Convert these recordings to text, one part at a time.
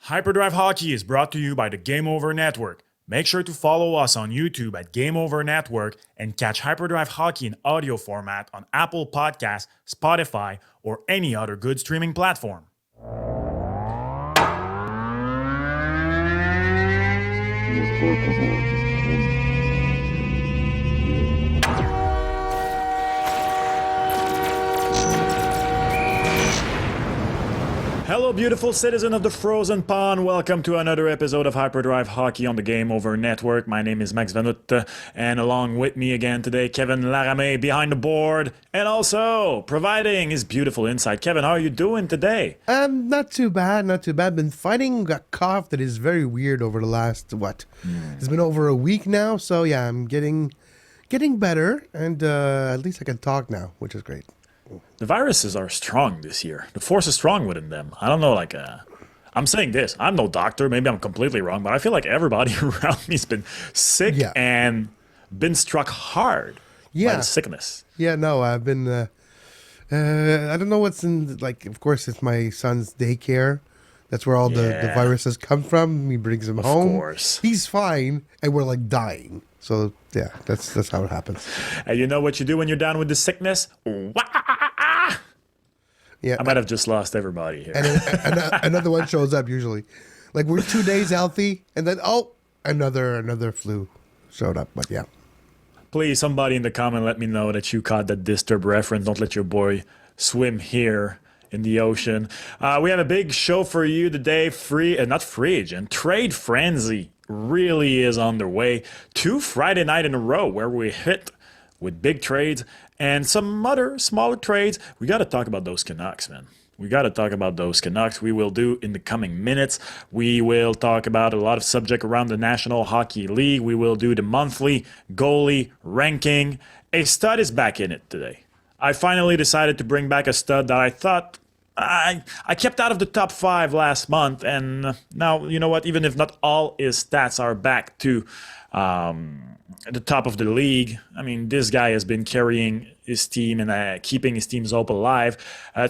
Hyperdrive Hockey is brought to you by the Game Over Network. Make sure to follow us on YouTube at Game Over Network and catch Hyperdrive Hockey in audio format on Apple Podcasts, Spotify, or any other good streaming platform. Hello, beautiful citizen of the frozen pond. Welcome to another episode of Hyperdrive Hockey on the Game Over Network. My name is Max Vanut, and along with me again today, Kevin Laramé behind the board, and also providing his beautiful insight. Kevin, how are you doing today? Not too bad. Been fighting a cough that is very weird over the last, It's been over a week now, so yeah, I'm getting better, and at least I can talk now, which is great. The viruses are strong this year. The force is strong within them. I don't know, I'm saying this. I'm no doctor. Maybe I'm completely wrong, but I feel like everybody around me's been sick and been struck hard by the sickness. Yeah, no, I've been, I don't know what's in, of course, it's my son's daycare. That's where all the viruses come from. He brings them home. Of course. He's fine, and we're, dying. So, yeah, that's how it happens. And you know what you do when you're down with the sickness? Yeah, I might have just lost everybody here. And another one shows up usually. We're 2 days healthy, and then, another flu showed up. But, yeah. Please, somebody in the comment, let me know that you caught that Disturb reference. Don't let your boy swim here in the ocean. We have a big show for you today. Trade Frenzy really is underway. 2 Friday night in a row where we hit with big trades and some other smaller trades. We got to talk about those Canucks, man. We got to talk about those Canucks. We will do in the coming minutes. We will talk about a lot of subject around the National Hockey League. We will do the monthly goalie ranking. A stud is back in it today. I finally decided to bring back a stud that I thought I kept out of the top 5 last month, and now, you know what, even if not all his stats are back to the top of the league, I mean, this guy has been carrying his team and keeping his team's hope alive.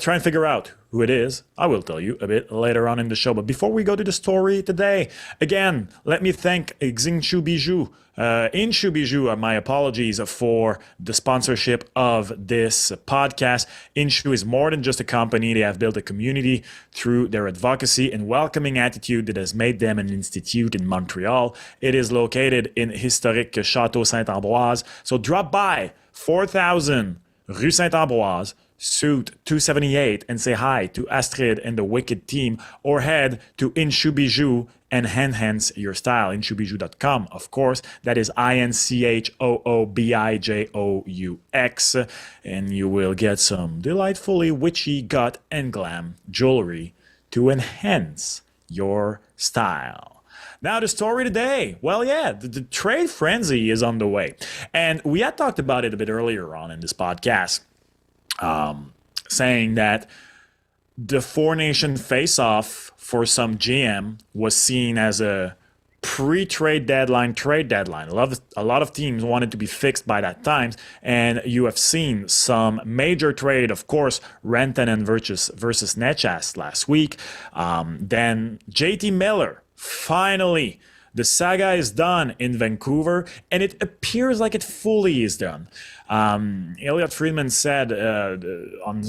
Try and figure out who it is. I will tell you a bit later on in the show. But before we go to the story today, again, let me thank Xingshu Bijou. Inshu Bijou, my apologies for the sponsorship of this podcast. Inshu is more than just a company. They have built a community through their advocacy and welcoming attitude that has made them an institute in Montreal. It is located in historic Château Saint-Ambroise. So drop by 4000 Rue Saint-Ambroise, Suite 278, and say hi to Astrid and the Wicked team, or head to Inshu Bijou and enhance your style. InshuBijou.com, of course. That is INCHOOBIJOUX. And you will get some delightfully witchy gut and glam jewelry to enhance your style. Now, the story today. Well, yeah, the trade frenzy is on the way. And we had talked about it a bit earlier on in this podcast, saying that the four-nation face-off for some GM was seen as a pre-trade deadline trade deadline. A lot of teams wanted to be fixed by that time, and you have seen some major trade, of course, Rantanen versus Nechas last week. Then JT Miller, finally, the saga is done in Vancouver, and it appears like it fully is done. Elliot Friedman said on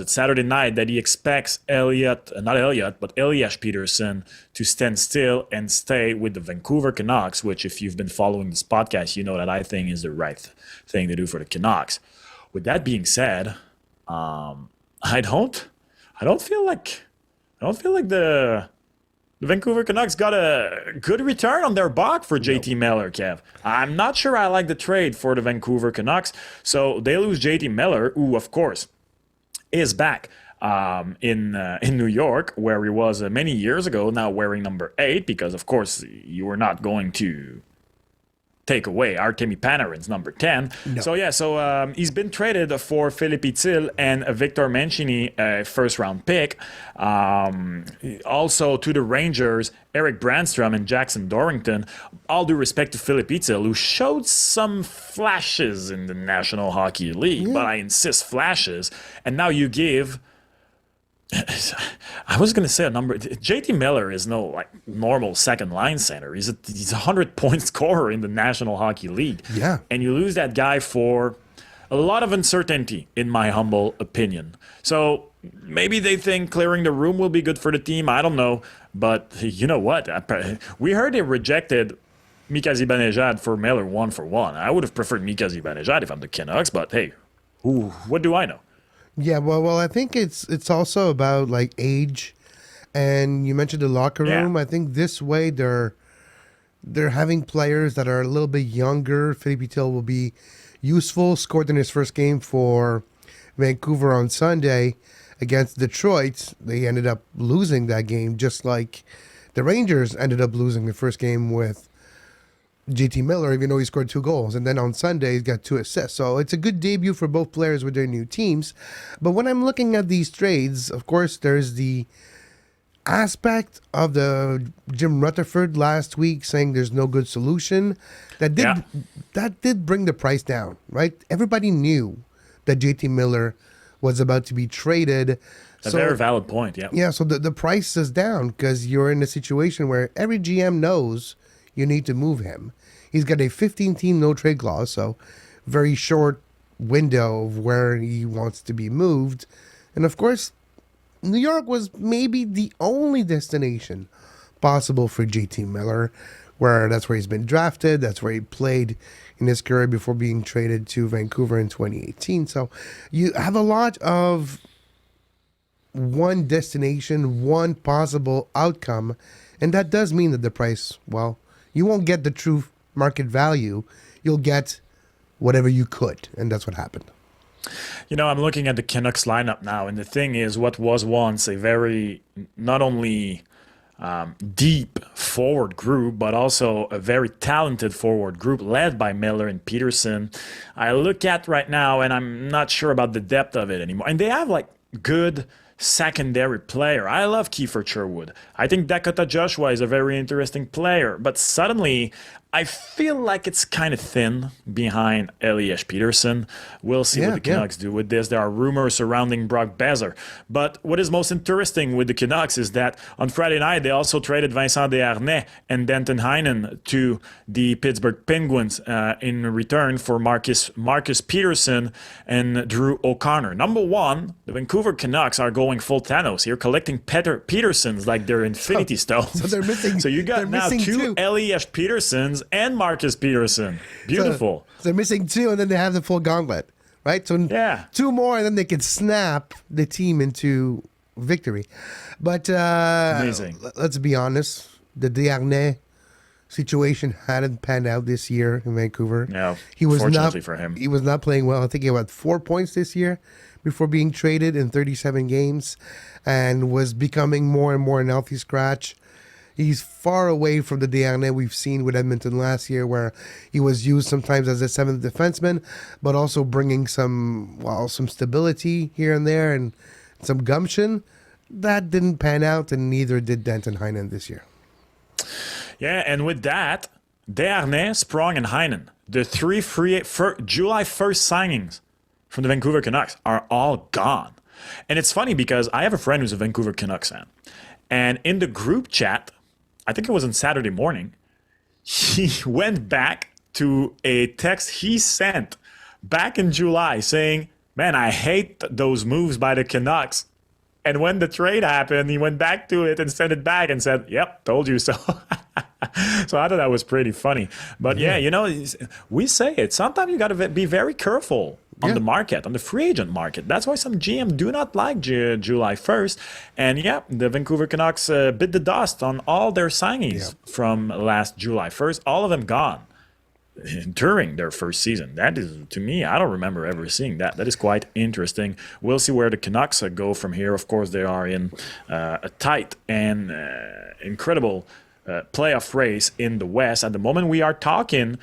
Saturday night that he expects Elias Peterson to stand still and stay with the Vancouver Canucks, which, if you've been following this podcast, you know that I think is the right thing to do for the Canucks. With that being said, I don't feel like the Vancouver Canucks got a good return on their buck for JT Miller, Kev. I'm not sure I like the trade for the Vancouver Canucks. So they lose JT Miller, who, of course, is back in New York, where he was many years ago, now wearing number 8, because, of course, you were not going to take away Artemi Panarin's number 10. No. So he's been traded for Philippe Itil and Victor Mancini, a first-round pick. Also to the Rangers, Eric Brandstrom and Jackson Dorrington. All due respect to Philippe Itil, who showed some flashes in the National Hockey League, but I insist flashes. And now you give I was going to say a number. JT Miller is no like normal second line center. He's a 100-point scorer in the National Hockey League. Yeah. And you lose that guy for a lot of uncertainty, in my humble opinion. So maybe they think clearing the room will be good for the team. I don't know. But you know what? We heard they rejected Mika Zibanejad for Miller 1-for-1. I would have preferred Mika Zibanejad if I'm the Canucks, but hey, what do I know? Yeah, well, I think it's also about like age, and you mentioned the locker room. Yeah. I think this way they're having players that are a little bit younger. Philippe Till will be useful. Scored in his first game for Vancouver on Sunday against Detroit. They ended up losing that game, just like the Rangers ended up losing the first game with JT Miller, even though he scored 2 goals. And then on Sunday, he's got 2 assists. So it's a good debut for both players with their new teams. But when I'm looking at these trades, of course, there's the aspect of the Jim Rutherford last week saying there's no good solution. That did bring the price down, right? Everybody knew that JT Miller was about to be traded. A very valid point, yeah. Yeah, so the price is down because you're in a situation where every GM knows you need to move him. He's got a 15-team no-trade clause, so very short window of where he wants to be moved. And of course, New York was maybe the only destination possible for JT Miller, where that's where he's been drafted, that's where he played in his career before being traded to Vancouver in 2018. So you have a lot of one destination, one possible outcome, and that does mean that the price, well, you won't get the true market value. You'll get whatever you could, and that's what happened. You know, I'm looking at the Canucks lineup now, and the thing is, what was once a very, not only deep forward group, but also a very talented forward group led by Miller and Peterson. I look at right now, and I'm not sure about the depth of it anymore. And they have like good secondary player. I love Kiefer Sherwood. I think Dakota Joshua is a very interesting player, but suddenly I feel like it's kind of thin behind Elias Peterson. We'll see what the Canucks do with this. There are rumors surrounding Brock Besser. But what is most interesting with the Canucks is that on Friday night, they also traded Vincent Desharnais and Denton Heinen to the Pittsburgh Penguins in return for Marcus Peterson and Drew O'Connor. Number one, the Vancouver Canucks are going full Thanos here, collecting Petersons like they're Infinity Stones. So they're missing. So you got now two Elias Petersons and Marcus Peterson. Beautiful. So they're missing 2, and then they have the full gauntlet, right? So 2 more, and then they can snap the team into victory. But amazing. Let's be honest, the Desharnais situation hadn't panned out this year in Vancouver. No, fortunately for him. He was not playing well. I think he had 4 points this year before being traded in 37 games and was becoming more and more an healthy scratch. He's far away from the Desharnais we've seen with Edmonton last year, where he was used sometimes as a 7th defenseman, but also bringing some stability here and there and some gumption. That didn't pan out, and neither did Denton Heinen this year. Yeah, and with that, Desharnais, Sprong, and Heinen, the 3 July 1st signings from the Vancouver Canucks are all gone. And it's funny because I have a friend who's a Vancouver Canucks fan. And in the group chat, I think it was on Saturday morning, he went back to a text he sent back in July saying, man, I hate those moves by the Canucks. And when the trade happened, he went back to it and sent it back and said, yep, told you so. So I thought that was pretty funny. But yeah, you know, we say it. Sometimes you got to be very careful on the market, on the free agent market. That's why some GM do not like July 1st. And yeah, the Vancouver Canucks bit the dust on all their signings from last July 1st. All of them gone during their first season. That is, to me, I don't remember ever seeing that. That is quite interesting. We'll see where the Canucks go from here. Of course, they are in a tight and incredible playoff race in the West. At the moment we are talking,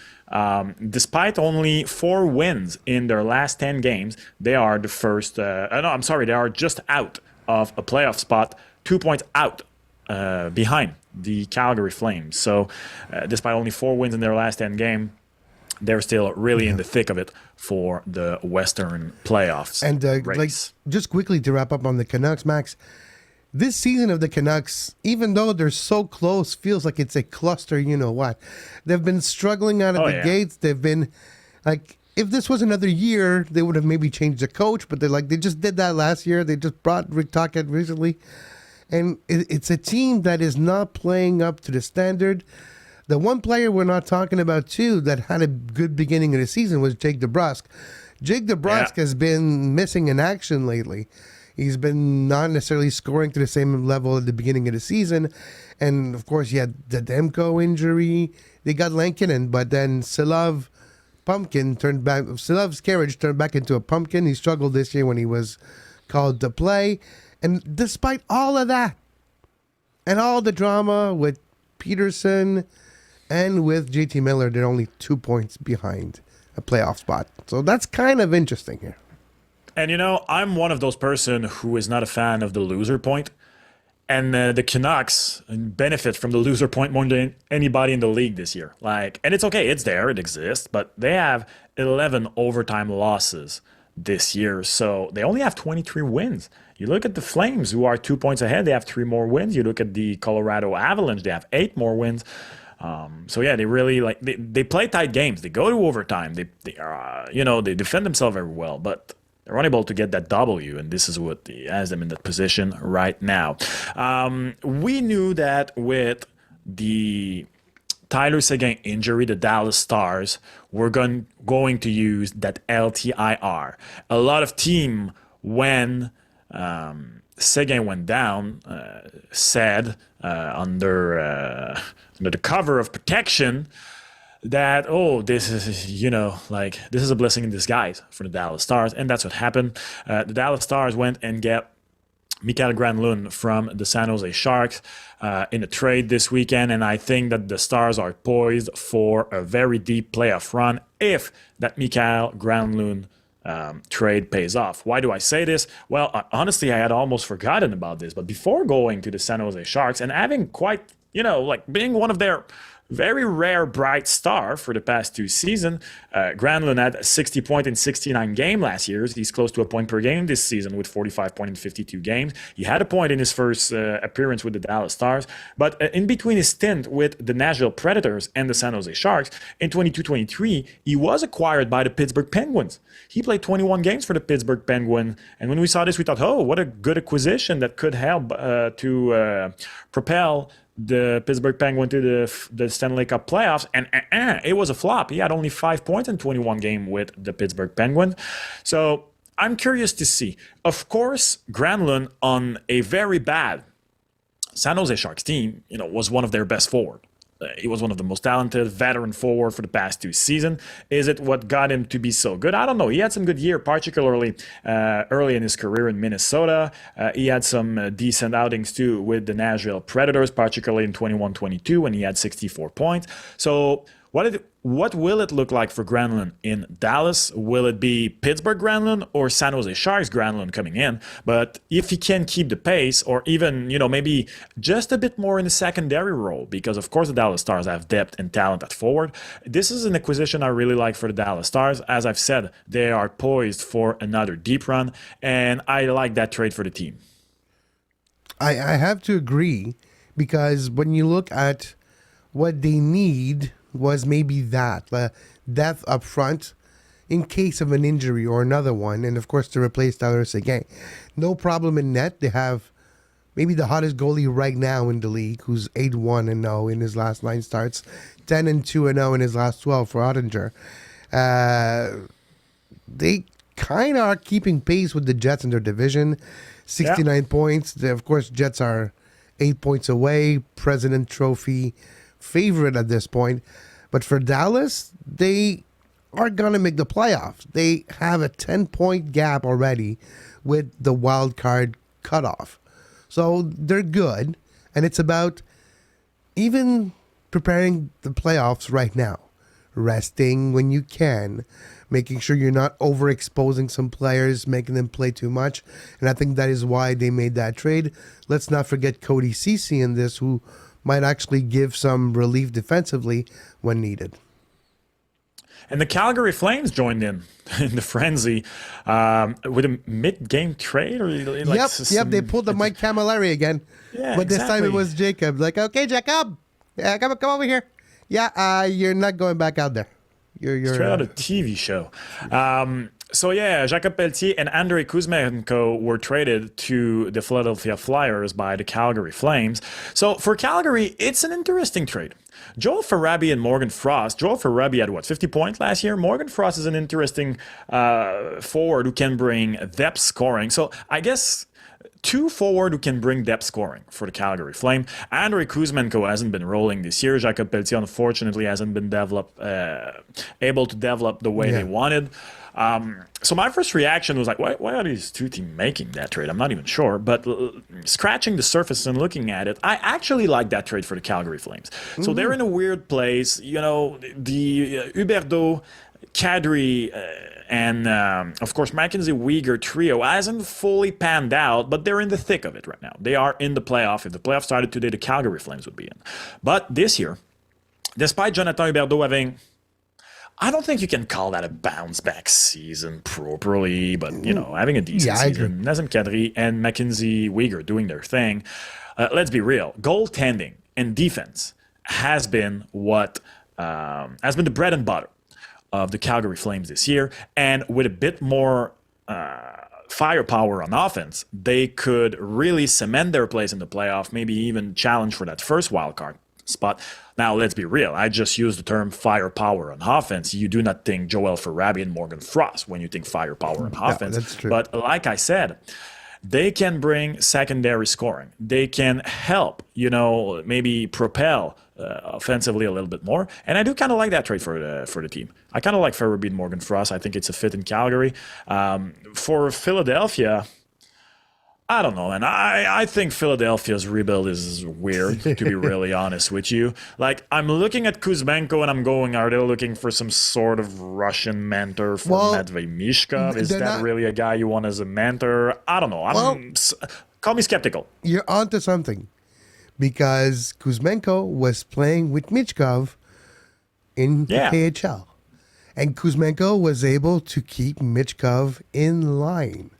despite only 4 wins in their last 10 games, they are the first, they are just out of a playoff spot, 2 points out behind the Calgary Flames. So despite only 4 wins in their last 10 games, they're still really in the thick of it for the Western playoffs And race. just quickly to wrap up on the Canucks, Max, this season of the Canucks, even though they're so close, feels like it's a cluster. You know what? They've been struggling out of the gates. They've been like, if this was another year, they would have maybe changed the coach, but they just did that last year. They just brought Rick Tocchet recently. And it's a team that is not playing up to the standard. The one player we're not talking about, too, that had a good beginning of the season was Jake DeBrusk. Jake DeBrusk has been missing in action lately. He's been not necessarily scoring to the same level at the beginning of the season. And, of course, you had the Demko injury. They got Lankinen, but then Silov's carriage turned back into a pumpkin. He struggled this year when he was called to play. And despite all of that and all the drama with Peterson and with JT Miller, they're only 2 points behind a playoff spot. So that's kind of interesting here. And, I'm one of those person who is not a fan of the loser point. And the Canucks benefit from the loser point more than anybody in the league this year. And it's okay, it's there, it exists, but they have 11 overtime losses this year, so they only have 23 wins. You look at the Flames, who are 2 points ahead, they have 3 more wins. You look at the Colorado Avalanche, they have 8 more wins. They really they play tight games. They go to overtime. They defend themselves very well, but they're unable to get that W, and this is what has them in that position right now. We knew that with the Tyler Seguin injury, the Dallas Stars were going to use that LTIR. A lot of team, when Seguin went down, said under the cover of protection that, this is, this is a blessing in disguise for the Dallas Stars. And that's what happened. The Dallas Stars went and get Mikael Granlund from the San Jose Sharks in a trade this weekend. And I think that the Stars are poised for a very deep playoff run if that Mikael Granlund trade pays off. Why do I say this? Well, honestly, I had almost forgotten about this. But before going to the San Jose Sharks and having quite, being one of their very rare bright star for the past 2 seasons. Granlund had a 60 point in 69 games last year. He's close to a point per game this season with 45 points in 52 games. He had a point in his first appearance with the Dallas Stars. But in between his stint with the Nashville Predators and the San Jose Sharks, in 22-23, he was acquired by the Pittsburgh Penguins. He played 21 games for the Pittsburgh Penguins. And when we saw this, we thought, what a good acquisition that could help to propel the Pittsburgh Penguins to the Stanley Cup playoffs, and it was a flop. He had only 5 points in 21 games with the Pittsburgh Penguins. So I'm curious to see. Of course, Granlund on a very bad San Jose Sharks team, was one of their best forward. He was one of the most talented veteran forward for the past 2 seasons. Is it what got him to be so good? I don't know. He had some good year, particularly early in his career in Minnesota. He had some decent outings too with the Nashville Predators, particularly in 21-22 when he had 64 points. So what will it look like for Granlund in Dallas? Will it be Pittsburgh Granlund or San Jose Sharks Granlund coming in? But if he can keep the pace, or even, maybe just a bit more in the secondary role, because of course the Dallas Stars have depth and talent at forward. This is an acquisition I really like for the Dallas Stars. As I've said, they are poised for another deep run, and I like that trade for the team. I have to agree, because when you look at what they need was maybe that depth up front in case of an injury or another one, and of course to replace Tyler Seguin. No problem in net. They have maybe the hottest goalie right now in the league, who's 8-1-0 in his last 9 starts, 10-2-0 in his last 12 for Ottinger. They kind of are keeping pace with the Jets in their division, 69 points. Of course, Jets are 8 points away, President Trophy favorite at this point. But for Dallas, they are going to make the playoffs. They have a 10-point gap already with the wild card cutoff. So they're good. And it's about even preparing the playoffs right now. Resting when you can. Making sure you're not overexposing some players, making them play too much. And I think that is why they made that trade. Let's not forget Cody Ceci in this, who might actually give some relief defensively when needed. And the Calgary Flames joined in the frenzy with a mid-game trade, or like Yep. They pulled the Mike Camilleri again, Yeah, but this time exactly. it was Jacob. Like, okay, Jacob, come over here. Yeah, you're not going back out there. You're Straight out of a TV show. So yeah, Jacob Pelletier and Andrei Kuzmenko were traded to the Philadelphia Flyers by the Calgary Flames. So for Calgary, it's an interesting trade. Joel Farabee and Morgan Frost. Joel Farabee had 50 points last year. Morgan Frost is an interesting forward who can bring depth scoring. So I guess two forward who can bring depth scoring for the Calgary Flame. Andrei Kuzmenko hasn't been rolling this year. Jacob Pelletier, unfortunately, hasn't been able to develop the way they wanted. So my first reaction was like, why are these two teams making that trade? I'm not even sure. But scratching the surface and looking at it, I actually like that trade for the Calgary Flames. So they're in a weird place. You know, the Huberdeau, Kadri, and of course Mackenzie Weegar trio hasn't fully panned out, but they're in the thick of it right now. They are in the playoff. If the playoff started today, the Calgary Flames would be in. But this year, despite Jonathan Huberdeau having, I don't think you can call that a bounce back season properly, but you know, having a decent season, Nazem Kadri and Mackenzie Weegar doing their thing. Let's be real. Goaltending and defense has been the bread and butter of the Calgary Flames this year, and with a bit more firepower on offense, they could really cement their place in the playoff, maybe even challenge for that first wild card spot. Now, let's be real. I just used the term firepower on offense. You do not think Joel Farabee and Morgan Frost when you think firepower on offense. That's true. But like I said, they can bring secondary scoring. They can help, maybe propel offensively a little bit more. And I do kind of like that trade for the team. I kind of like Farabee and Morgan Frost. I think it's a fit in Calgary. For Philadelphia, I don't know, and I think Philadelphia's rebuild is weird, to be really honest with you. Like, I'm looking at Kuzmenko and I'm going, are they looking for some sort of Russian mentor for Matvei Mishkov? Is that really a guy you want as a mentor? I don't know. Call me skeptical. You're onto something, because Kuzmenko was playing with Michkov in the KHL, and Kuzmenko was able to keep Michkov in line.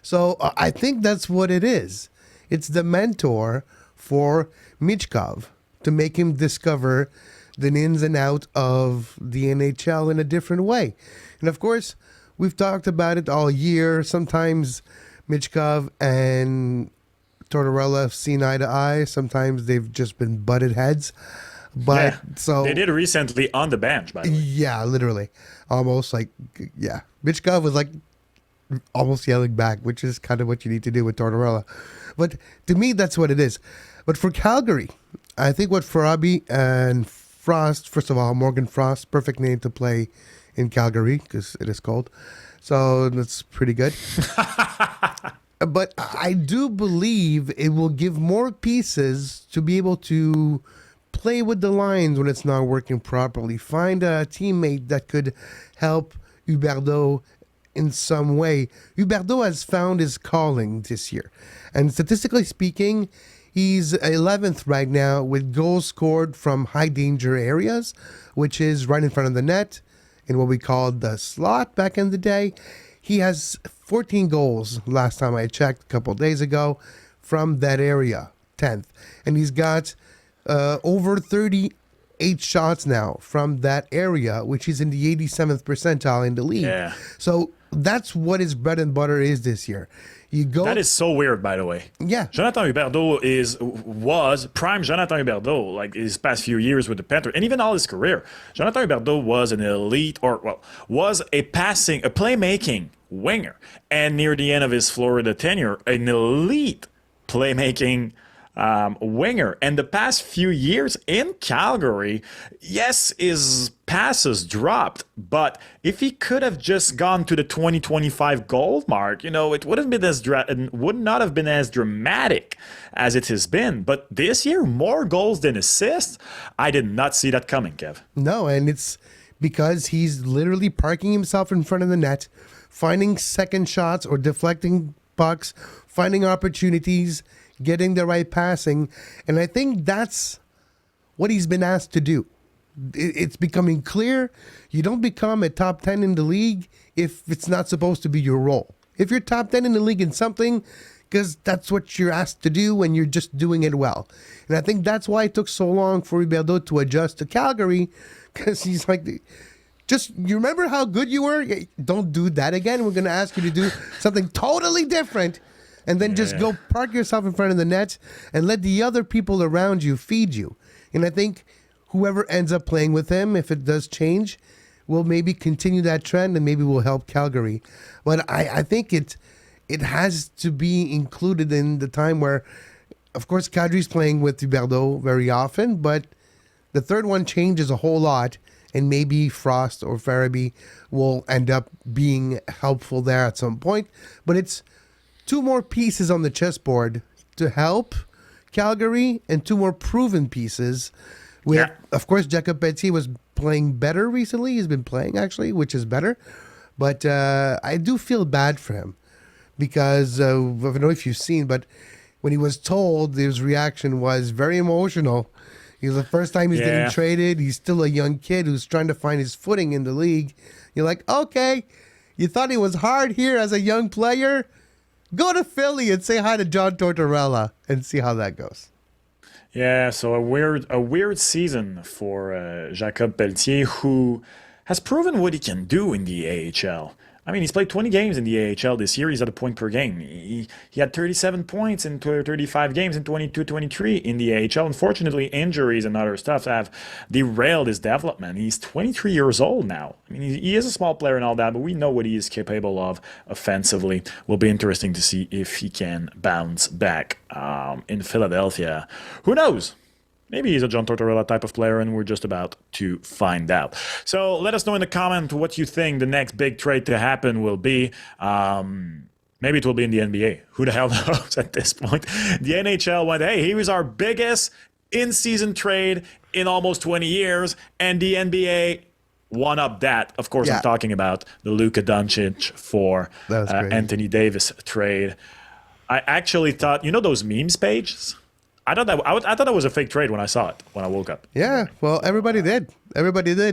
So I think that's what it is. It's the mentor for Michkov to make him discover the ins and outs of the NHL in a different way. And of course, we've talked about it all year. Sometimes Michkov and Tortorella have seen eye to eye. Sometimes they've just been butted heads. But so they did recently on the bench, by the way. Yeah, literally. Almost like, Michkov was like almost yelling back, which is kind of what you need to do with Tortorella. But to me, that's what it is. But for Calgary, I think what Farabee and Frost, first of all, Morgan Frost, perfect name to play in Calgary because it is cold. So that's pretty good. But I do believe it will give more pieces to be able to play with the lines when it's not working properly. Find a teammate that could help Huberdeau in some way. Huberdeau has found his calling this year. And statistically speaking, he's 11th right now with goals scored from high danger areas, which is right in front of the net in what we called the slot back in the day. He has 14 goals last time I checked a couple of days ago from that area, 10th. And he's got over 38 shots now from that area, which is in the 87th percentile in the league. Yeah. So that's what his bread and butter is this year. That is so weird, by the way. Yeah. Jonathan Huberdeau was prime Jonathan Huberdeau, like his past few years with the Panthers, and even all his career. Jonathan Huberdeau was an elite, was a playmaking winger, and near the end of his Florida tenure, an elite playmaking winger. And the past few years in Calgary, yes, his passes dropped, but if he could have just gone to the 2025 goal mark, it would not have been as dramatic as it has been. But this year, more goals than assists. I did not see that coming, Kev. No, and it's because he's literally parking himself in front of the net, finding second shots or deflecting pucks, finding opportunities, getting the right passing. And I think that's what he's been asked to do. it's becoming clear you don't become a top 10 in the league if it's not supposed to be your role. If you're top 10 in the league in something, because that's what you're asked to do and you're just doing it well. And I think that's why it took so long for Huberdeau to adjust to Calgary, because he's like, you remember how good you were? Don't do that again. We're going to ask you to do something totally different, and then just go park yourself in front of the net and let the other people around you feed you. And I think whoever ends up playing with him, if it does change, will maybe continue that trend and maybe will help Calgary. But I think it has to be included in the time where, of course, Kadri's playing with Huberdeau very often, but the third one changes a whole lot, and maybe Frost or Farabee will end up being helpful there at some point. But it's two more pieces on the chessboard to help Calgary and two more proven pieces. Of course, Jacob Pelletier was playing better recently. He's been playing, actually, which is better. But I do feel bad for him because I don't know if you've seen, but when he was told, his reaction was very emotional. It was the first time he's getting traded. He's still a young kid who's trying to find his footing in the league. You're like, okay, you thought it was hard here as a young player? Go to Philly and say hi to John Tortorella and see how that goes. Yeah, so a weird season for Jacob Pelletier, who has proven what he can do in the AHL. I mean, he's played 20 games in the AHL this year. He's at a point per game. He had 37 points in 35 games in 22-23 in the AHL. Unfortunately, injuries and other stuff have derailed his development. He's 23 years old now. I mean, he is a small player and all that, but we know what he is capable of offensively. Will be interesting to see if he can bounce back in Philadelphia. Who knows? Maybe he's a John Tortorella type of player, and we're just about to find out. So let us know in the comment what you think the next big trade to happen will be. Maybe it will be in the NBA. Who the hell knows at this point? The NHL went, hey, here is our biggest in-season trade in almost 20 years, and the NBA one up that. Of course, I'm talking about the Luka Doncic for Anthony Davis trade. I actually thought, you know those memes pages? I thought that was a fake trade when I saw it when I woke up. Yeah, well, everybody did.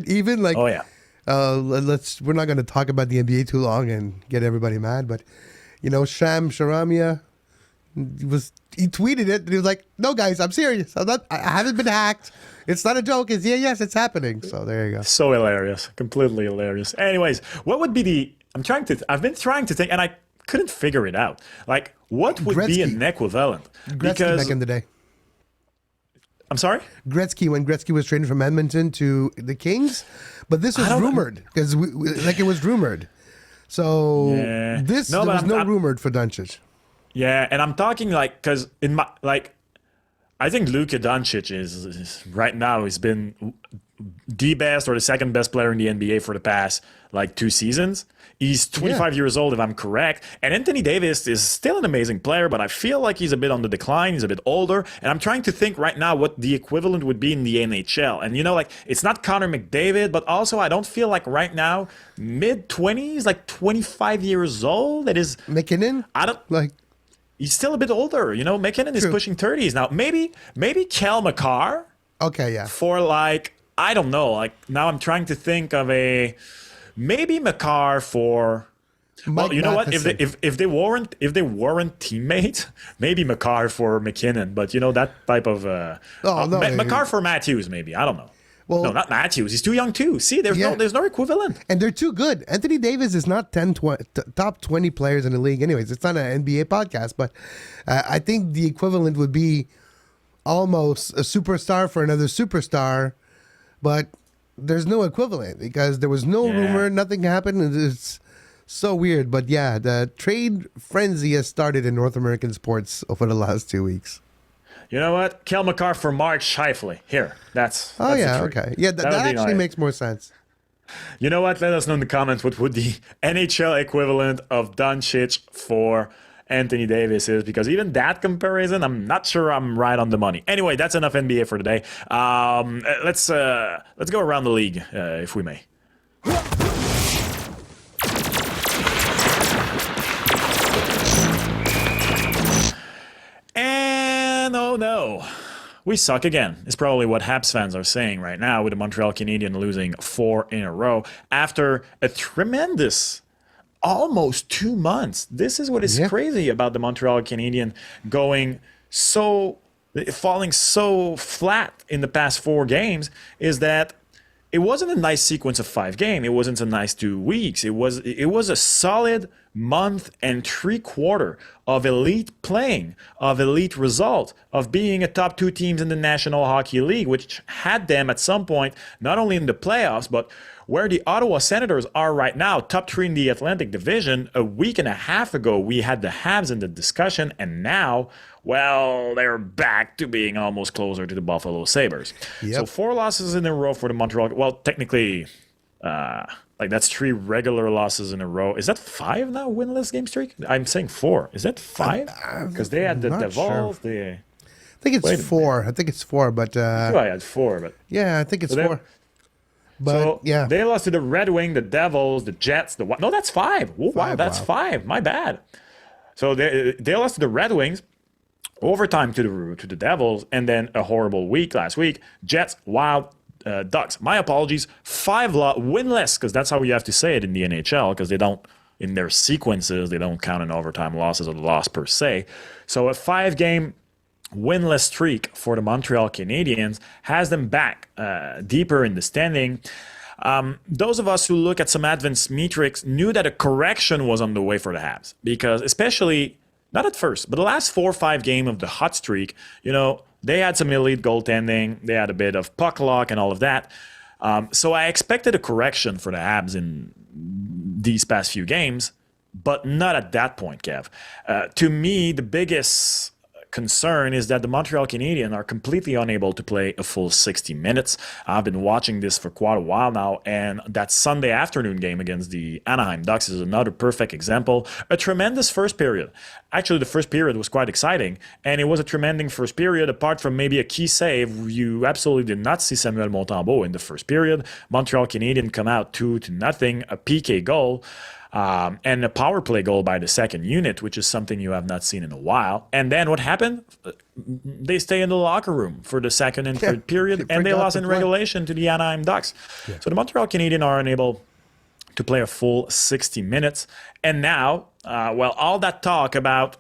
Even like, we're not going to talk about the NBA too long and get everybody mad, but Sham Sharamia he tweeted it and he was like, "No, guys, I'm serious. I haven't been hacked. It's not a joke. Yes, it's happening." So there you go. So hilarious, completely hilarious. Anyways, what would be the? I've been trying to think, and I couldn't figure it out. Like, what would be an equivalent? Gretzky back in the day. I'm sorry? Gretzky, when Gretzky was traded from Edmonton to the Kings. But this was rumored, because it was rumored. So there was no rumored for Doncic. Yeah, and I'm talking because I think Luka Doncic is right now he's been the best or the second best player in the NBA for the past 2 seasons. He's 25 years old, if I'm correct. And Anthony Davis is still an amazing player, but I feel like he's a bit on the decline. He's a bit older. And I'm trying to think right now what the equivalent would be in the NHL. And, it's not Connor McDavid, but also I don't feel like right now, mid-20s, 25 years old. That is... McKinnon? He's still a bit older. McKinnon is pushing 30s. Now, maybe Cal McCarr. Okay, yeah. For I don't know. Now I'm trying to think of maybe McCarr for. Well, you know what? If they weren't teammates, maybe McCarr for McKinnon. But that type of. McCarr for Matthews, maybe. I don't know. Well, no, not Matthews. He's too young too. See, there's no equivalent. And they're too good. Anthony Davis is not top 20 players in the league. Anyways, it's not an NBA podcast, but I think the equivalent would be almost a superstar for another superstar, but there's no equivalent because there was no rumor, nothing happened. It's so weird. But yeah, the trade frenzy has started in North American sports over the last 2 weeks. You know what? Kel McCarr for Mark Scheifele. Here. That's okay. Yeah, that actually makes more sense. You know what? Let us know in the comments what would the NHL equivalent of Doncic for Anthony Davis is, because even that comparison, I'm not sure I'm right on the money. Anyway, that's enough NBA for today. Let's go around the league, if we may. And oh no, we suck again. It's probably what Habs fans are saying right now with the Montreal Canadiens losing 4 in a row after a tremendous almost 2 months. This is what is crazy about the Montreal Canadiens falling so flat in the past 4 games is that it wasn't a nice sequence of 5 games. It wasn't a nice 2 weeks. It was a solid month and 3/4 of elite playing, of elite result, of being a top 2 teams in the National Hockey League, which had them at some point not only in the playoffs, but where the Ottawa Senators are right now, top 3 in the Atlantic Division. A week and a half ago, we had the Habs in the discussion, and now, well, they're back to being almost closer to the Buffalo Sabres. So 4 losses in a row for the Montreal. Well, technically, that's 3 regular losses in a row. Is that 5 now, winless game streak? I'm saying 4. Is that 5? Because they had the Devils. I think it's 4. I think it's 4, but I had 4, but yeah, I think it's 4. But they lost to the Red Wings, the Devils, the Jets. No, that's 5. Oh, wow, that's 5. My bad. So they lost to the Red Wings, overtime to the Devils, and then a horrible week last week. Jets, Wild, Ducks. My apologies. 5 winless, because that's how you have to say it in the NHL, because they don't, in their sequences, they don't count in overtime losses or the loss per se. So a 5-game winless streak for the Montreal Canadiens has them back deeper in the standing. Those of us who look at some advanced metrics knew that a correction was on the way for the Habs, because especially, not at first, but the last 4 or 5 games of the hot streak, they had some elite goaltending, they had a bit of puck luck and all of that. So I expected a correction for the Habs in these past few games, but not at that point, Kev. To me, the biggest concern is that the Montreal Canadiens are completely unable to play a full 60 minutes. I've been watching this for quite a while now, and that Sunday afternoon game against the Anaheim Ducks is another perfect example. A tremendous first period. Actually, the first period was quite exciting, and it was a tremendous first period. Apart from maybe a key save, you absolutely did not see Samuel Montembeault in the first period. Montreal Canadiens come out 2-0, a PK goal. And a power play goal by the second unit, which is something you have not seen in a while. And then what happened? They stay in the locker room for the second and third period, and they lost in regulation to the Anaheim Ducks. Yeah. So the Montreal Canadiens are unable to play a full 60 minutes. And now, all that talk about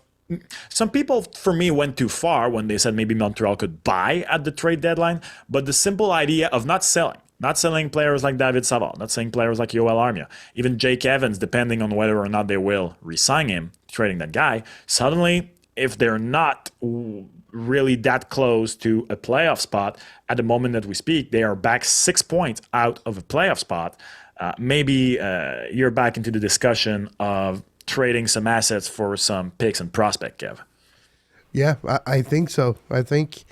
some people, for me, went too far when they said maybe Montreal could buy at the trade deadline, but the simple idea of not selling players like David Savard, not selling players like Yoel Armia, even Jake Evans, depending on whether or not they will re-sign him, trading that guy. Suddenly, if they're not really that close to a playoff spot, at the moment that we speak, they are back 6 points out of a playoff spot. Maybe you're back into the discussion of trading some assets for some picks and prospect, Kev. Yeah, I think so. I think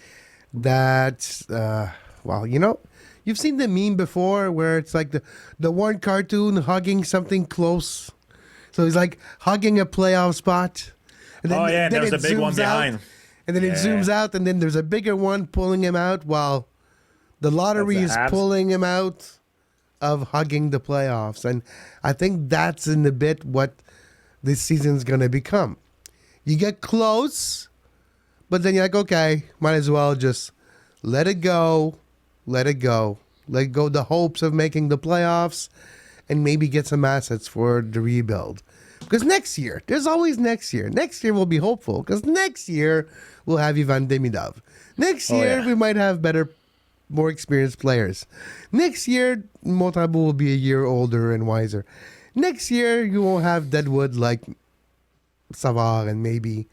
that, you've seen the meme before where it's like the one cartoon hugging something close. So he's like hugging a playoff spot. And then, there's a big one behind. And then it zooms out, and then there's a bigger one pulling him out while the lottery is pulling him out of hugging the playoffs. And I think that's in the bit what this season's going to become. You get close, but then you're like, okay, might as well just let it go. Let go the hopes of making the playoffs and maybe get some assets for the rebuild. Because next year, there's always next year. Next year we'll be hopeful because next year we'll have Ivan Demidov. Next year we might have more experienced players. Next year, Montembeault will be a year older and wiser. Next year you won't have deadwood like Savard and maybe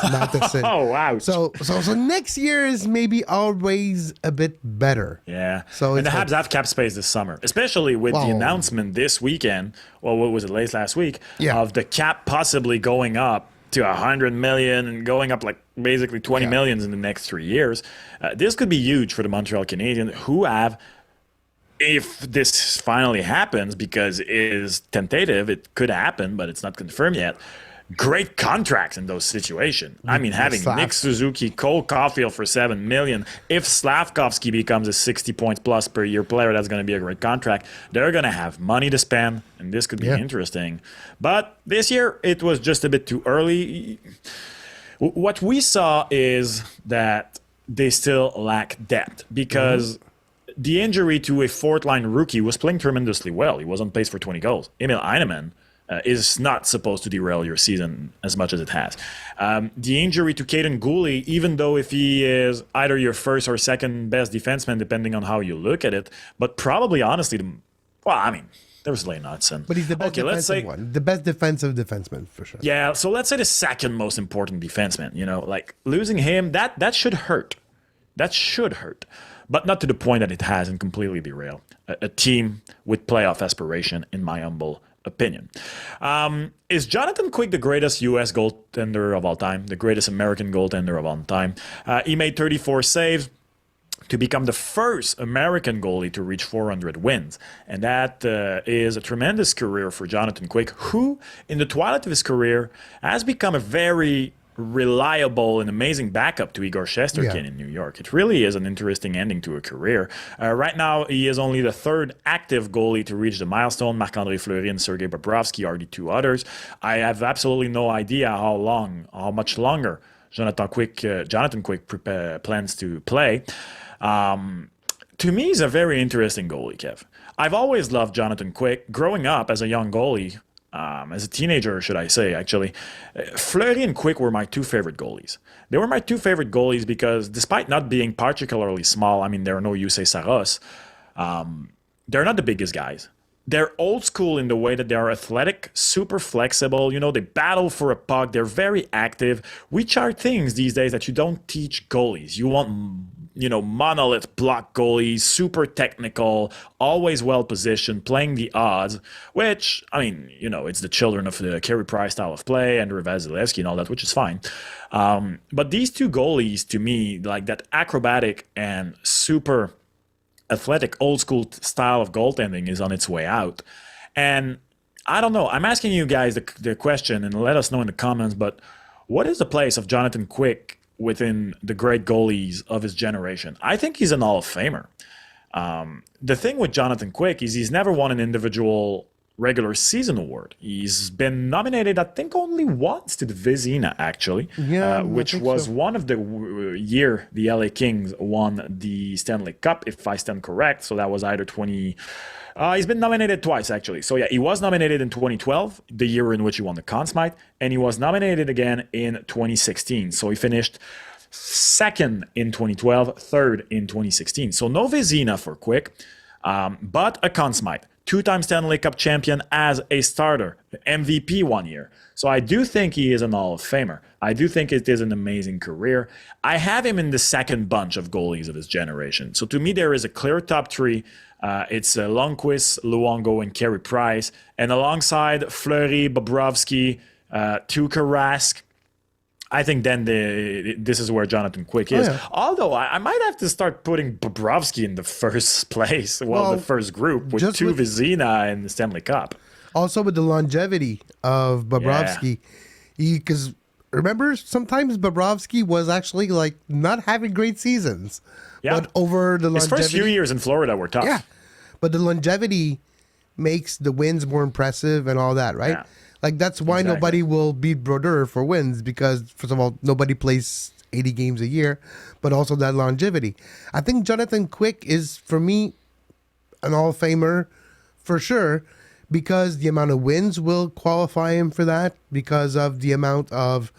Matheson. Oh, wow. So next year is maybe always a bit better. Yeah. So and the Habs have cap space this summer, especially with the announcement this weekend, what was it, late last week, of the cap possibly going up to 100 million and going up like basically 20 million in the next 3 years. This could be huge for the Montreal Canadiens, who have, if this finally happens, because it is tentative, it could happen, but it's not confirmed yet, great contracts in those situations. I mean, having Nick Suzuki, Cole Caulfield for $7 million. If Slavkovsky becomes a 60 points plus per year player, that's going to be a great contract. They're going to have money to spend, and this could be interesting. But this year, it was just a bit too early. What we saw is that they still lack depth because the injury to a fourth-line rookie was playing tremendously well. He was on pace for 20 goals. Emil Heinemann is not supposed to derail your season as much as it has. The injury to Caden Goalei, even though if he is either your first or second best defenseman, depending on how you look at it, but probably, honestly, there's Lane Hudson. But he's the best defensive one. The best defensive defenseman, for sure. Yeah, so let's say the second most important defenseman. Like losing him, that should hurt. That should hurt. But not to the point that it has and completely derail a team with playoff aspiration, in my humble opinion. Is Jonathan Quick the greatest U.S. goaltender of all time? The greatest American goaltender of all time? He made 34 saves to become the first American goalie to reach 400 wins. And that is a tremendous career for Jonathan Quick, who, in the twilight of his career, has become a very reliable and amazing backup to Igor Shesterkin in New York. It really is an interesting ending to a career. Right now, he is only the third active goalie to reach the milestone. Marc-André Fleury and Sergei Bobrovsky are the two others. I have absolutely no idea how much longer Jonathan Quick plans to play. To me, he's a very interesting goalie, Kev. I've always loved Jonathan Quick. Growing up as a young goalie, as a teenager, should I say, actually, Fleury and Quick were my two favorite goalies. They were my two favorite goalies because despite not being particularly small, there are no Yusei Saros, they're not the biggest guys. They're old school in the way that they are athletic, super flexible. They battle for a puck. They're very active, which are things these days that you don't teach goalies. You want monolith block goalies, super technical, always well positioned, playing the odds, which, it's the children of the Carey Price style of play, Andrew Vasilevsky and all that, which is fine. But these two goalies, to me, like that acrobatic and super athletic old school style of goaltending is on its way out. And I don't know, I'm asking you guys the question, and let us know in the comments, but what is the place of Jonathan Quick within the great goalies of his generation? I think he's an Hall of Famer. The thing with Jonathan Quick is he's never won an individual regular season award. He's been nominated, I think, only once to the Vezina, actually, which was one of the year the LA Kings won the Stanley Cup, if I stand correct. So that was either 20... he's been nominated twice, actually. So yeah, he was nominated in 2012, the year in which he won the Conn Smythe, and he was nominated again in 2016. So he finished second in 2012, third in 2016. So no Vezina for Quick, but a Conn Smythe. Two-time Stanley Cup champion as a starter, MVP one year. So I do think he is an Hall of Famer. I do think it is an amazing career. I have him in the second bunch of goalies of his generation. So to me, there is a clear top three. It's Lundqvist, Luongo, and Carey Price. And alongside Fleury, Bobrovsky, Tuukka Rask, I think then this is where Jonathan Quick is. Although I might have to start putting Bobrovsky in the first place, the first group, with two Vezina and the Stanley Cup. Also with the longevity of Bobrovsky. Because remember, sometimes Bobrovsky was actually like not having great seasons. Yeah. But over the longevity... His first few years in Florida were tough. Yeah. But the longevity makes the wins more impressive and all that, right? Yeah. Like, that's why nobody will beat Brodeur for wins, because, first of all, nobody plays 80 games a year, but also that longevity. I think Jonathan Quick is, for me, an All-Famer for sure, because the amount of wins will qualify him for that, because of the amount of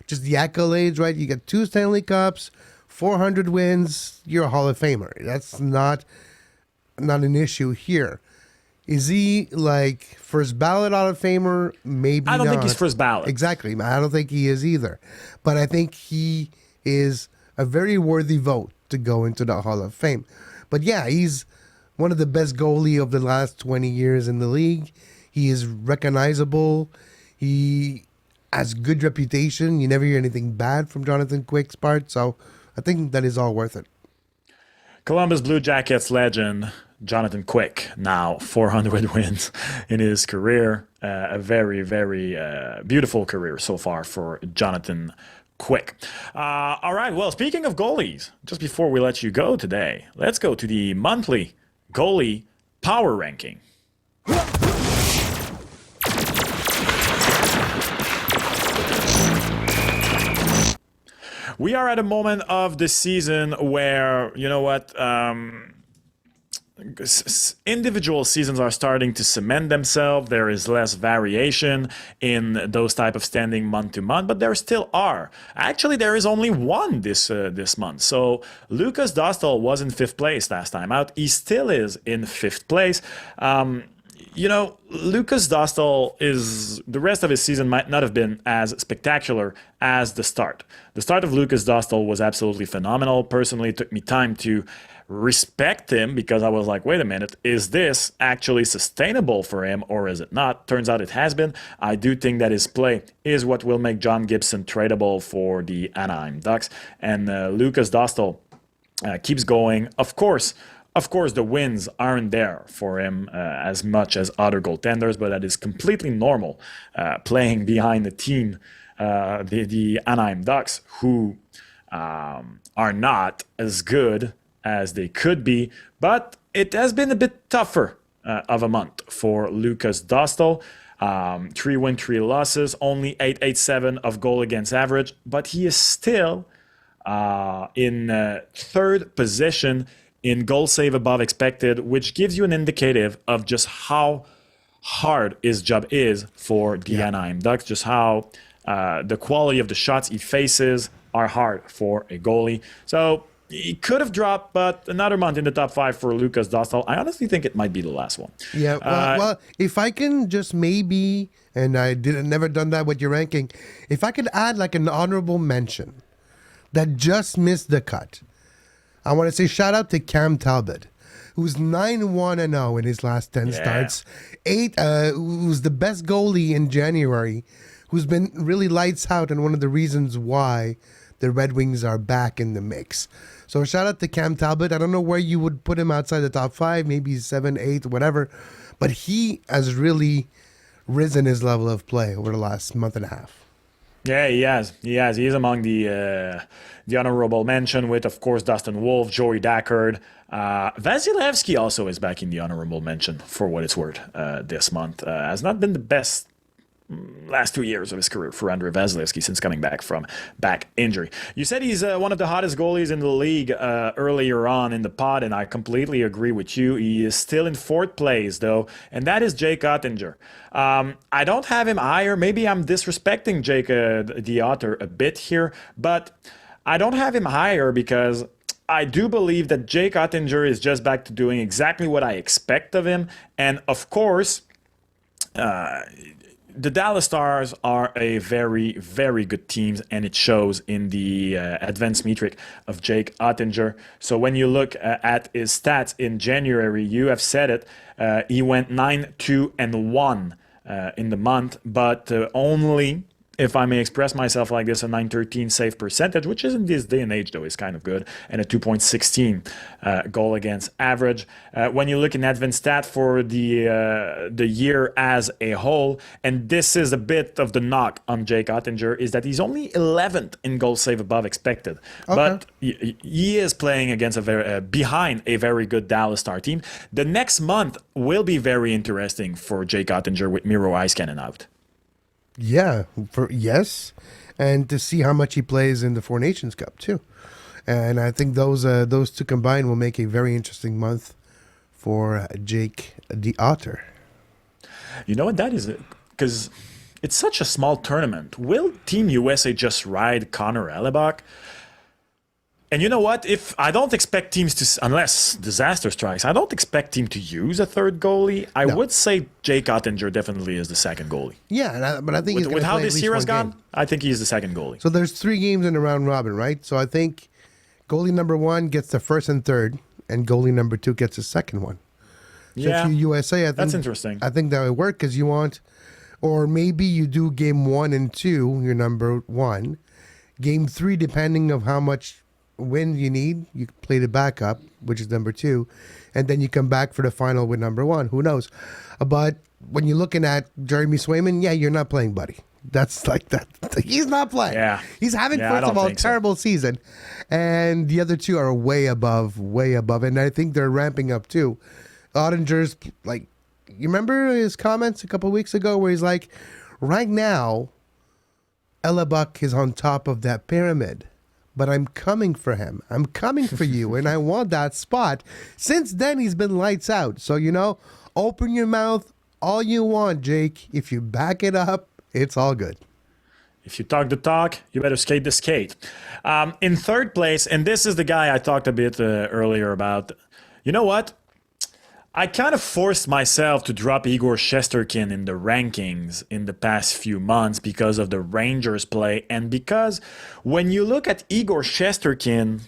just the accolades, right? You get 2 Stanley Cups, 400 wins, you're a Hall of Famer. That's not an issue here. Is he like first ballot Hall of Famer? Maybe not. I don't think he's first ballot. Exactly. I don't think he is either. But I think he is a very worthy vote to go into the Hall of Fame. But yeah, he's one of the best goalie of the last 20 years in the league. He is recognizable. He has good reputation. You never hear anything bad from Jonathan Quick's part. So I think that is all worth it. Columbus Blue Jackets legend Jonathan Quick, now 400 wins in his career. A very, very beautiful career so far for Jonathan Quick. All right, well, speaking of goalies, just before we let you go today, let's go to the monthly goalie power ranking. We are at a moment of the season where, you know what, individual seasons are starting to cement themselves. There is less variation in those type of standing month to month, but there still are. Actually, there is only one this month. So Lucas Dostal was in 5th place last time out. He still is in 5th place. You know, Lucas Dostal the rest of his season might not have been as spectacular as the start. The start of Lucas Dostal was absolutely phenomenal. Personally, it took me time to respect him because I was like, wait a minute, is this actually sustainable for him or is it not? Turns out it has been. I do think that his play is what will make John Gibson tradable for the Anaheim Ducks. And Lucas Dostal keeps going. Of course, the wins aren't there for him as much as other goaltenders, but that is completely normal playing behind the team, the Anaheim Ducks, who are not as good as they could be. But it has been a bit tougher of a month for Lucas Dostal. 3 wins, 3 losses, only 8.87 of goal against average, but he is still in 3rd position in goal save above expected, which gives you an indicative of just how hard his job is for the Anaheim Ducks, just how the quality of the shots he faces are hard for a goalie. So he could have dropped, but another month in the top 5 for Lucas Dostal. I honestly think it might be the last one. Yeah, well, if I can just maybe, and I never done that with your ranking, if I could add like an honorable mention that just missed the cut, I want to say shout out to Cam Talbot, who's 9-1-0 in his last 10 starts. Who's the best goalie in January, who's been really lights out and one of the reasons why the Red Wings are back in the mix. So shout out to Cam Talbot. I don't know where you would put him outside the top 5, maybe 7, 8, whatever, but he has really risen his level of play over the last month and a half. Yeah, he has. He is among the honorable mention with, of course, Dustin Wolf, Joey Dackard. Vasilevsky also is back in the honorable mention for what it's worth this month. Has not been the best last 2 years of his career for Andrei Vasilevsky since coming back from back injury. You said he's one of the hottest goalies in the league earlier on in the pod, and I completely agree with you. He is still in 4th place, though, and that is Jake Oettinger. I don't have him higher. Maybe I'm disrespecting Jake the Otter a bit here, but I don't have him higher because I do believe that Jake Oettinger is just back to doing exactly what I expect of him, and of course, the Dallas Stars are a very, very good team, and it shows in the advanced metric of Jake Oettinger. So when you look at his stats in January, you have said it, he went 9-2-1 in the month, but only, if I may express myself like this, a 913 save percentage, which is in this day and age, though, is kind of good, and a 2.16 goal against average. When you look in advanced stat for the year as a whole, and this is a bit of the knock on Jake Oettinger, is that he's only 11th in goal save above expected. Okay. But he is playing against behind a very good Dallas Star team. The next month will be very interesting for Jake Oettinger with Miro Heiskanen out. Yeah, yes, and to see how much he plays in the Four Nations Cup too, and I think those two combined will make a very interesting month for Jake the Otter. You know what that is? Because it's such a small tournament. Will Team USA just ride Connor Hellebuck? And you know what? If I don't expect teams to, unless disaster strikes, I don't expect team to use a 3rd goalie. I would say Jake Oettinger definitely is the 2nd goalie. Yeah, but I think with how this year has gone, I think he's the 2nd goalie. So there's 3 games in the round robin, right? So I think goalie number 1 gets the 1st and 3rd, and goalie number 2 gets the 2nd one. So if you USA, I think that's interesting. I think that would work because you want, or maybe you do game 1 and 2, your number 1, game 3, depending of how much win you need, you play the backup, which is number 2, and then you come back for the final with number 1. Who knows? But when you're looking at Jeremy Swayman, you're not playing, buddy. That's like that. He's not playing. Yeah. He's having, first of all, a terrible season. And the other 2 are way above. And I think they're ramping up too. Ottinger's, like, you remember his comments a couple of weeks ago where he's like, right now, Hellebuck is on top of that pyramid. but I'm coming for him. I'm coming for you, and I want that spot. Since then, he's been lights out. So, open your mouth all you want, Jake. If you back it up, it's all good. If you talk the talk, you better skate the skate. In third place, and this is the guy I talked a bit earlier about. You know what? I kind of forced myself to drop Igor Shesterkin in the rankings in the past few months because of the Rangers play, and because when you look at Igor Shesterkin,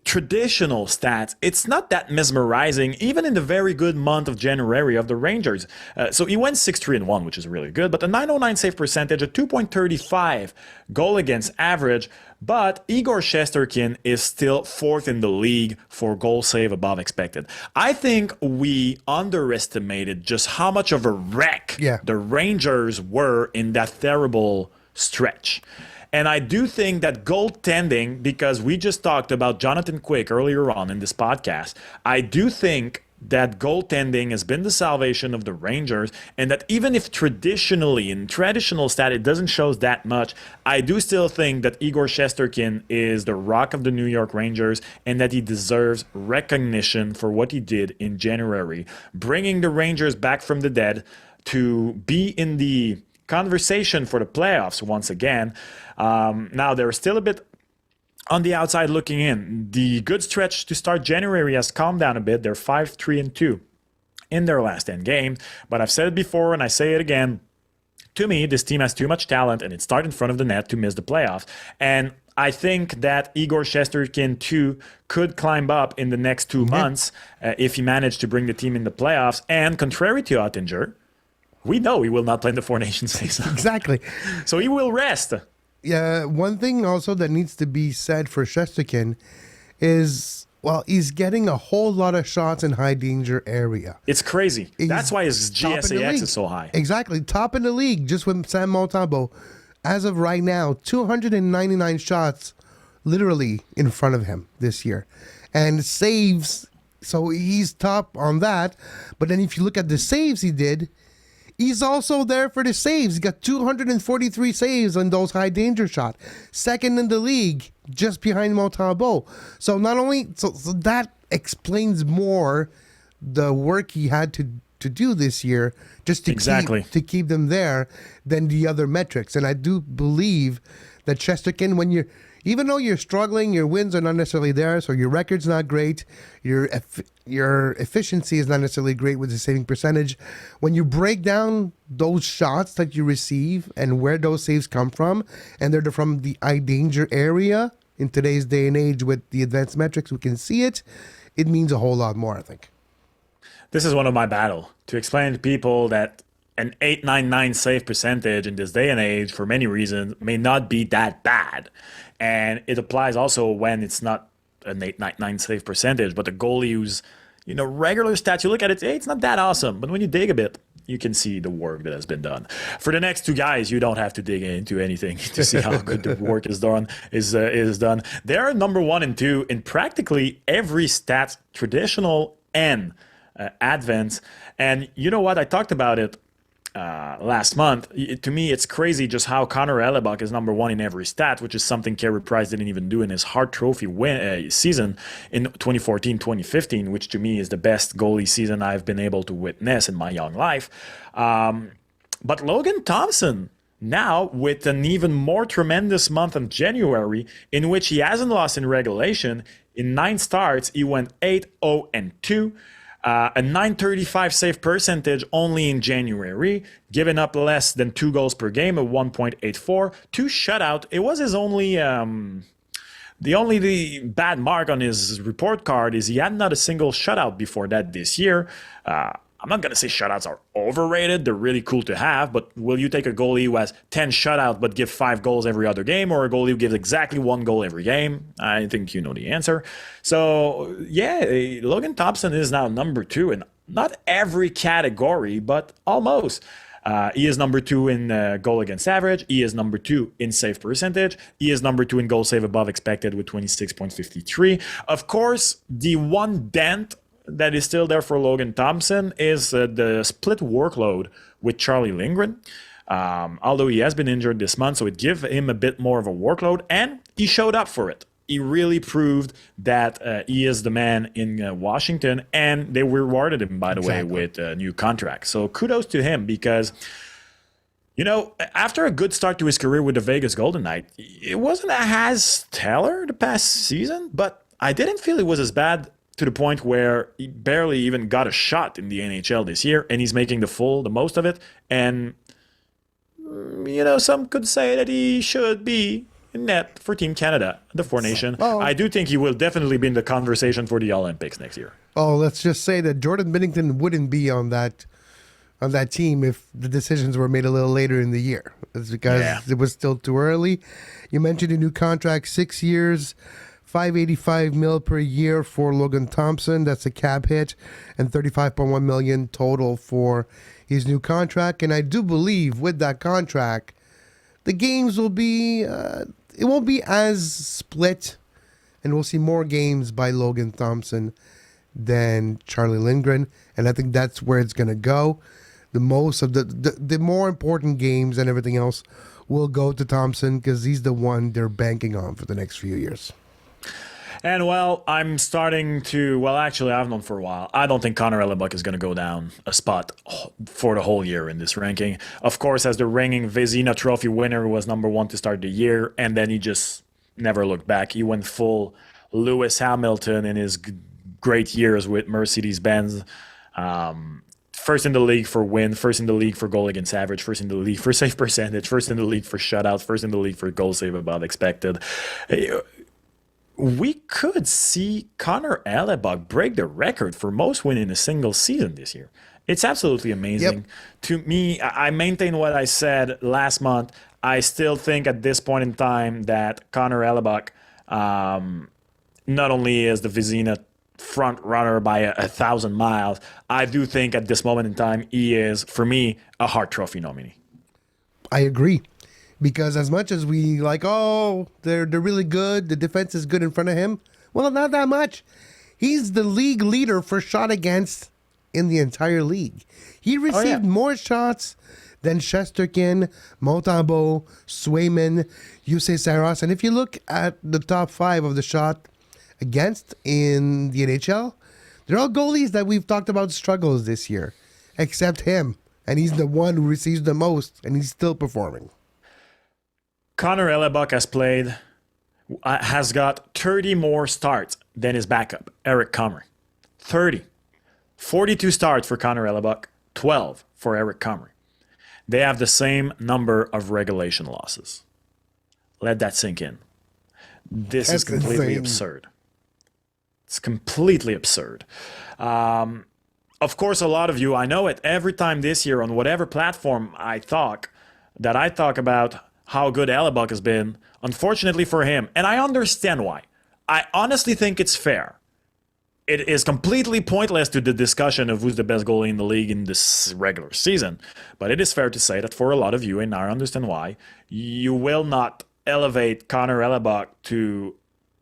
traditional stats, it's not that mesmerizing, even in the very good month of January of the Rangers. So he went 6-3-1, which is really good, but a 909 save percentage, a 2.35 goal against average. But Igor Shesterkin is still fourth in the league for goal save above expected. I think we underestimated just how much of a wreck the Rangers were in that terrible stretch. And I do think that goaltending, because we just talked about Jonathan Quick earlier on in this podcast, I do think that goaltending has been the salvation of the Rangers, and that even if traditionally, in traditional stat, it doesn't show that much, I do still think that Igor Shesterkin is the rock of the New York Rangers, and that he deserves recognition for what he did in January, bringing the Rangers back from the dead to be in the conversation for the playoffs once again. Now they're still a bit on the outside looking in. The good stretch to start January has calmed down a bit. They're 5-3-2 in their last 10 games. But I've said it before and I say it again. To me, this team has too much talent and it's starting in front of the net to miss the playoffs. And I think that Igor Shesterkin too could climb up in the next 2 months if he managed to bring the team in the playoffs. And contrary to Oettinger, we know he will not play in the Four Nations season. Exactly. So he will rest. Yeah, one thing also that needs to be said for Shesterkin is, he's getting a whole lot of shots in high danger area. It's crazy. That's why his GSAX is so high. Exactly. Top in the league, just with Sam Montembeault. As of right now, 299 shots literally in front of him this year. And saves, so he's top on that. But then if you look at the saves he did, he's also there for the saves. He got 243 saves on those high danger shots. Second in the league, just behind Montembeault. So not only so that explains more the work he had to do this year just to keep them there than the other metrics. And I do believe that Shesterkin, when even though you're struggling, your wins are not necessarily there, so your record's not great, your efficiency is not necessarily great with the saving percentage. When you break down those shots that you receive and where those saves come from, and they're from the high danger area in today's day and age with the advanced metrics, we can see it. It means a whole lot more, I think. This is one of my battle to explain to people that an 899 save percentage in this day and age, for many reasons, may not be that bad. And it applies also when it's not an 899 save percentage, but a goalie who's, regular stats, you look at it, hey, it's not that awesome. But when you dig a bit, you can see the work that has been done. For the next two guys, you don't have to dig into anything to see how good the work is done. They are number 1 and 2 in practically every stat, traditional and advanced. And you know what? I talked about it last month. To me, it's crazy just how Connor Hellebuck is number 1 in every stat, which is something Carey Price didn't even do in his Hart Trophy season in 2014-2015, which to me is the best goalie season I've been able to witness in my young life. But Logan Thompson, now with an even more tremendous month of January, in which he hasn't lost in regulation. In 9 starts, he went 8-0-2. A 935 save percentage only in January, giving up less than 2 goals per game, a 1.84, 2 shutout. It was his only, the bad mark on his report card is he had not a single shutout before that this year. I'm not going to say shutouts are overrated. They're really cool to have, but will you take a goalie who has 10 shutouts but give 5 goals every other game, or a goalie who gives exactly 1 goal every game? I think you know the answer. So, yeah, Logan Thompson is now number 2 in not every category, but almost. He is number 2 in goal against average. He is number 2 in save percentage. He is number 2 in goal save above expected with 26.53. Of course, the one dent that is still there for Logan Thompson is the split workload with Charlie Lindgren. Although he has been injured this month, so it gives him a bit more of a workload. And he showed up for it. He really proved that he is the man in Washington, and they rewarded him, by the way, with a new contract. So kudos to him because, after a good start to his career with the Vegas Golden Knights, it wasn't as stellar the past season, but I didn't feel it was as bad to the point where he barely even got a shot in the NHL this year, and he's making the most of it. And, some could say that he should be in net for Team Canada, the Four Nation. I do think he will definitely be in the conversation for the Olympics next year. Oh, let's just say that Jordan Binnington wouldn't be on that team if the decisions were made a little later in the year. It's because it was still too early. You mentioned a new contract, 6 years, $585 million per year for Logan Thompson. That's a cap hit, and $35.1 million total for his new contract. And I do believe with that contract, the games will be. It won't be as split, and we'll see more games by Logan Thompson than Charlie Lindgren, and I think that's where it's going to go. The most of the more important games and everything else will go to Thompson because he's the one they're banking on for the next few years. And, I'm starting to... actually, I've known for a while. I don't think Connor Hellebuck is going to go down a spot for the whole year in this ranking. Of course, as the reigning Vezina Trophy winner, was number one to start the year, and then he just never looked back. He went full Lewis Hamilton in his great years with Mercedes-Benz. First in the league for win, first in the league for goal against average, first in the league for save percentage, first in the league for shutouts, first in the league for goal save above expected. We could see Connor Hellebuck break the record for most wins in a single season this year. It's absolutely amazing. Yep. To me, I maintain what I said last month. I still think at this point in time that Connor Hellebuck not only is the Vezina front runner by 1,000 miles, I do think at this moment in time he is, for me, a Hart Trophy nominee. I agree. Because as much as we they're really good, the defense is good in front of him. Well, not that much. He's the league leader for shot against in the entire league. He received more shots than Shesterkin, Montembeault, Swayman, Jussi Saros. And if you look at the top 5 of the shot against in the NHL, they're all goalies that we've talked about struggles this year, except him. And he's the one who receives the most, and he's still performing. Connor Hellebuck has got 30 more starts than his backup, Eric Comrie. 30. 42 starts for Connor Hellebuck, 12 for Eric Comrie. They have the same number of regulation losses. Let that sink in. This is completely absurd. It's completely absurd. Of course, a lot of you, I know it, every time this year on whatever platform I talk about how good Hellebuck has been, unfortunately for him, and I understand why. I honestly think it's fair. It is completely pointless to the discussion of who's the best goalie in the league in this regular season, but it is fair to say that for a lot of you, and I understand why, you will not elevate Connor Hellebuck to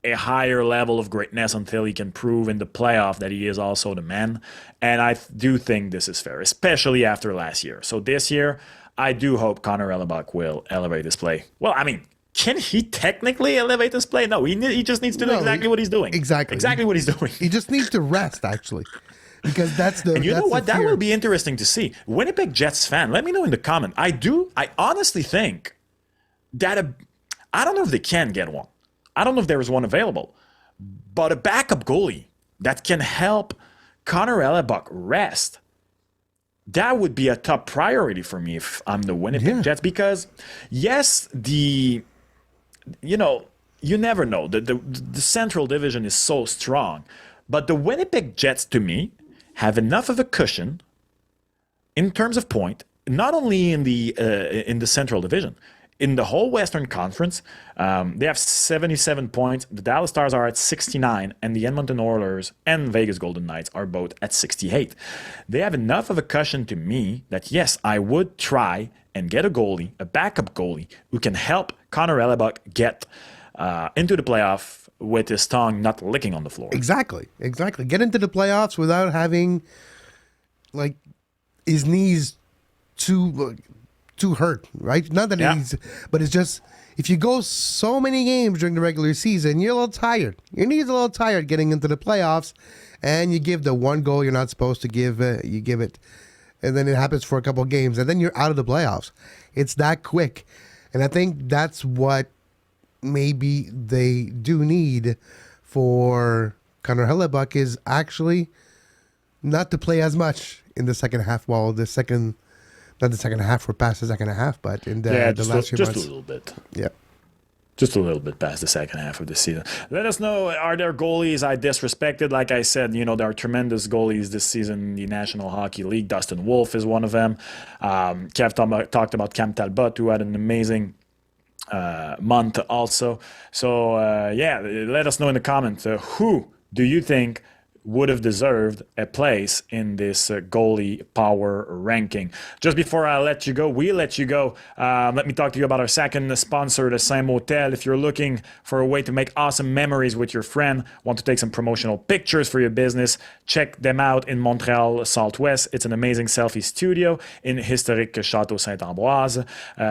a higher level of greatness until he can prove in the playoff that he is also the man, and I do think this is fair, especially after last year. So this year, I do hope Connor Hellebuck will elevate his play. Well, I mean, can he technically elevate his play? No, he just needs to do exactly what he's doing. Exactly what he's doing. He just needs to rest, actually. Because that's the... And you know what? That will be interesting to see. Winnipeg Jets fan, let me know in the comment. I honestly think that I don't know if they can get one. I don't know if there is one available. But a backup goalie that can help Connor Hellebuck rest, that would be a top priority for me if I'm the Winnipeg Jets. Because, yes, you never know. The Central Division is so strong. But the Winnipeg Jets, to me, have enough of a cushion in terms of point, not only in the Central Division, in the whole Western Conference. They have 77 points. The Dallas Stars are at 69, and the Edmonton Oilers and Vegas Golden Knights are both at 68. They have enough of a cushion to me that, yes, I would try and get a backup goalie, who can help Connor Hellebuck get into the playoff with his tongue not licking on the floor. Exactly. Get into the playoffs without having, his knees too hurt, right? Not that but it's just if you go so many games during the regular season, you're a little tired. Your knees a little tired getting into the playoffs, and you give the one goal you're not supposed to give. You give it, and then it happens for a couple of games, and then you're out of the playoffs. It's that quick, and I think that's what maybe they do need for Connor Hellebuck is actually not to play as much in the second half. Well, not the second half, we're past the second half, but in the last few months. Just a little bit. Yeah. Just a little bit past the second half of the season. Let us know, are there goalies I disrespected? Like I said, there are tremendous goalies this season in the National Hockey League. Dustin Wolf is one of them. Kev talked about Cam Talbot, who had an amazing month also. So, let us know in the comments, who do you think would have deserved a place in this goalie power ranking. Just before I let you go, let me talk to you about our second sponsor, the Same Hotel. If you're looking for a way to make awesome memories with your friend, want to take some promotional pictures for your business, check them out in Montreal Southwest. It's an amazing selfie studio in historic Château Saint-Ambroise.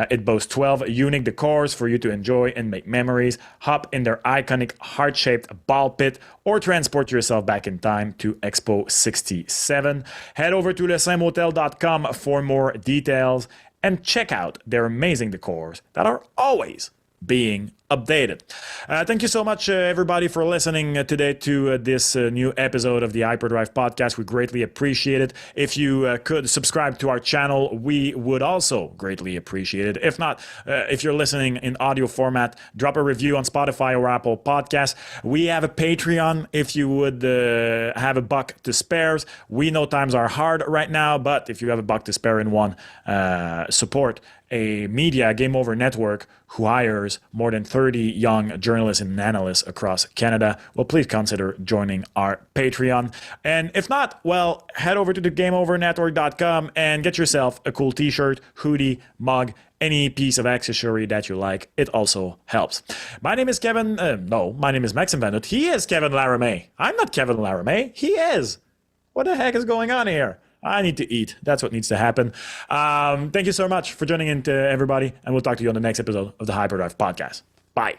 It boasts 12 unique decors for you to enjoy and make memories. Hop in their iconic heart-shaped ball pit or transport yourself back in time to Expo 67. Head over to lesamehotel.com for more details and check out their amazing decors that are always being updated. Thank you so much, everybody, for listening today to this new episode of the Hyperdrive podcast. We greatly appreciate it. If you could subscribe to our channel, we would also greatly appreciate it. If not, if you're listening in audio format, drop a review on Spotify or Apple Podcasts. We have a Patreon if you would have a buck to spare. We know times are hard right now, but if you have a buck to spare in one, support a media Game Over network who hires more than 30 young journalists and analysts across Canada. Well, please consider joining our Patreon. And if not, well, head over to the GameOverNetwork.com and get yourself a cool t-shirt, hoodie, mug, any piece of accessory that you like. It also helps. My name is my name is Maxime Vanut. He is Kevin Laramie. I'm not Kevin Laramie. He is. What the heck is going on here? I need to eat. That's what needs to happen. Thank you so much for joining in, everybody, and we'll talk to you on the next episode of the Hyperdrive podcast. Bye.